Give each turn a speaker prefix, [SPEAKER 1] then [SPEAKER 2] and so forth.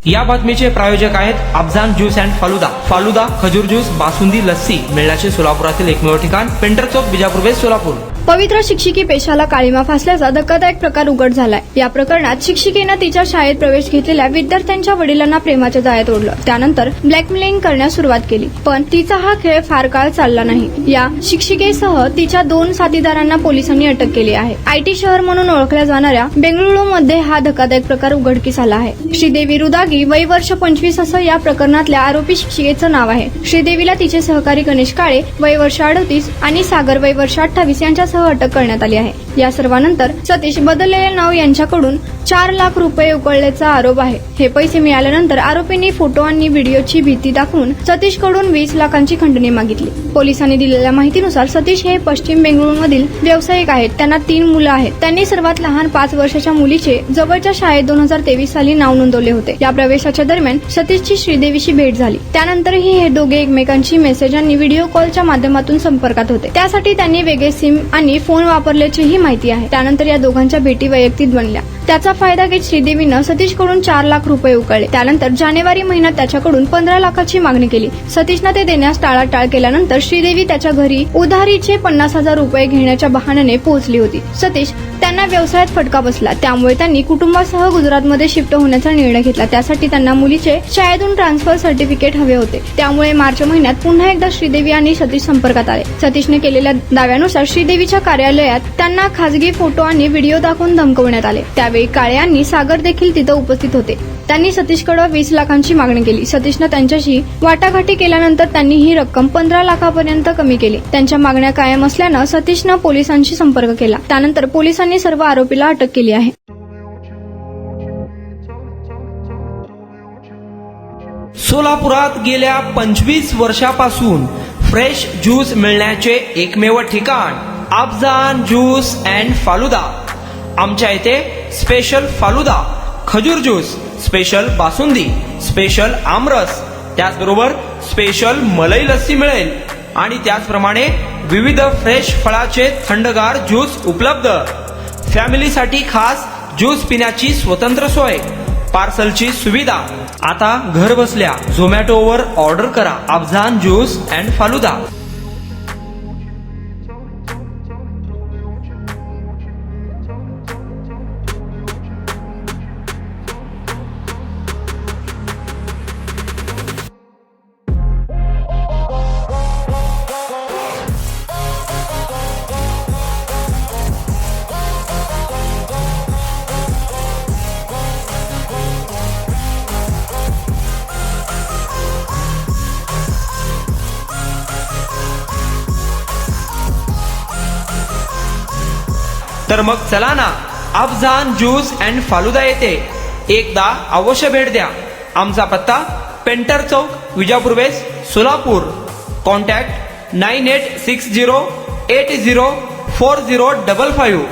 [SPEAKER 1] या बातमीचे प्रायोजक आहेत अफजान ज्यूस अँड फालुदा। फालुदा, खजूर ज्यूस, बासुंदी, लस्सी मिळण्याचे सोलापुरातील एकमेव ठिकाण, पेंटर चौक, बिजापूर वेस्ट, सोलापूर।
[SPEAKER 2] पवित्र शिक्षकी पेशाला काळीमा फासल्याचा धक्कादायक प्रकार उघड झालाय। या प्रकरणात शिक्षिकेनं तिच्या शाळेत प्रवेश घेतलेल्या विद्यार्थ्यांच्या वडिलांना प्रेमाच्या जाळ्यात ओढलं, त्यानंतर ब्लॅकमेलिंग करण्यास सुरुवात केली। पण तिचा हा खेळ फार काळ चालला नाही। या शिक्षिकेसह तिच्या 2 साथीदारांना पोलिसांनी अटक केली आहे। आयटी शहर म्हणून ओळखल्या जाणाऱ्या बेंगळुरूमध्ये हा धक्कादायक प्रकार उघडकीस आला आहे। श्रीदेवी रुदागी, वय वर्ष 25 असं या प्रकरणातल्या आरोपी शिक्षिकेचं नाव आहे। श्रीदेवीला तिचे सहकारी गणेश काळे, वय वर्ष 38 आणि सागर, वय वर्ष 28 यांच्यासह अटक करण्यात आली आहे। या सर्वांनंतर सतीश बदललेले नाव यांच्याकडून 4 लाख रुपये उकळल्याचा आरोप आहे। हे पैसे मिळाल्यानंतर आरोपींनी फोटो आणि व्हिडिओची भीती दाखवून सतीशकडून 20 लाखांची खंडणी मागितली। पोलिसांनी दिलेल्या माहितीनुसार सतीश हे पश्चिम बेंगळुरूमधील व्यावसायिक आहेत। त्यांना 3 मुलं आहेत। त्यांनी सर्वात लहान 5 वर्षाच्या मुलीचे जवळच्या शाळेत 2023 साली नाव नोंदवले होते। या प्रवेशाच्या दरम्यान सतीशची श्रीदेवीशी भेट झाली। त्यानंतरही हे दोघे एकमेकांशी मेसेज आणि व्हिडिओ कॉलच्या माध्यमातून संपर्कात होते। त्यासाठी त्यांनी वेगळे सिम आणि फोन वापरल्याचीही माहिती आहे। त्यानंतर या दोघांच्या भेटी वैयक्तिक बनल्या। त्याचा फायदा घेत श्रीदेवीनं सतीशकडून 4 लाख रुपये उकळले। त्यानंतर जानेवारी महिन्यात त्याच्याकडून 15 लाखाची मागणी केली। सतीशनं ते देण्यास टाळाटाळ केल्यानंतर श्रीदेवी त्याच्या घरी उधारीचे 50,000 रुपये घेण्याच्या बहाण्याने पोहोचली होती। सतीश त्यांना व्यवसायात फटका बसला, त्यामुळे त्यांनी कुटुंबासह गुजरातमध्ये शिफ्ट होण्याचा निर्णय घेतला। त्यासाठी त्यांना मुलीचे शाळेतून ट्रान्सफर सर्टिफिकेट हवे होते। त्यामुळे मार्च महिन्यात पुन्हा एकदा श्रीदेवी आणि सतीश संपर्कात आले। सतीशने केलेल्या दाव्यानुसार श्रीदेवीच्या कार्यालयात त्यांना खासगी फोटो आणि व्हिडिओ दाखवून धमकवण्यात आले। त्यावेळी काळे आणि सागर देखील तिथं उपस्थित होते। त्यांनी सतीशकडे 20 लाखांची मागणी केली। सतीशनं त्यांच्याशी वाटाघाटी केल्यानंतर त्यांनी ही रक्कम 15 लाखांपर्यंत कमी केली। त्यांच्या मागण्या कायम असल्यानं सतीशनं पोलिसांशी संपर्क केला। त्यानंतर पोलिसांनी सर्व आरोपीला अटक केली आहे।
[SPEAKER 1] सोलापुरात गेल्या 25 वर्षापासून फ्रेश ज्यूस मिळण्याचे एकमेव ठिकाण, अफजान ज्यूस अँड फालुदा। आमच्या इथे स्पेशल फालुदा, खजूर ज्यूस, स्पेशल बासुंदी, स्पेशल आमरस, त्याचबरोबर स्पेशल मलाई लस्सी मिळेल आणि त्याचप्रमाणे विविध फ्रेश फळाचे थंडगार ज्यूस उपलब्ध। फॅमिलीसाठी खास ज्यूस पिण्याची स्वतंत्र सोय, पार्सलची सुविधा। आता घर बसल्या झोमॅटोवर ऑर्डर करा अफजान ज्यूस अँड फालुदा। तर मग चला ना, अफजान ज्यूस अँड फालुदा येथे एकदा अवश्य भेट द्या। आमचा पत्ता, पेंटर चौक, बिजापूर वेस्ट, सोलापूर। कॉन्टॅक्ट 9860804055।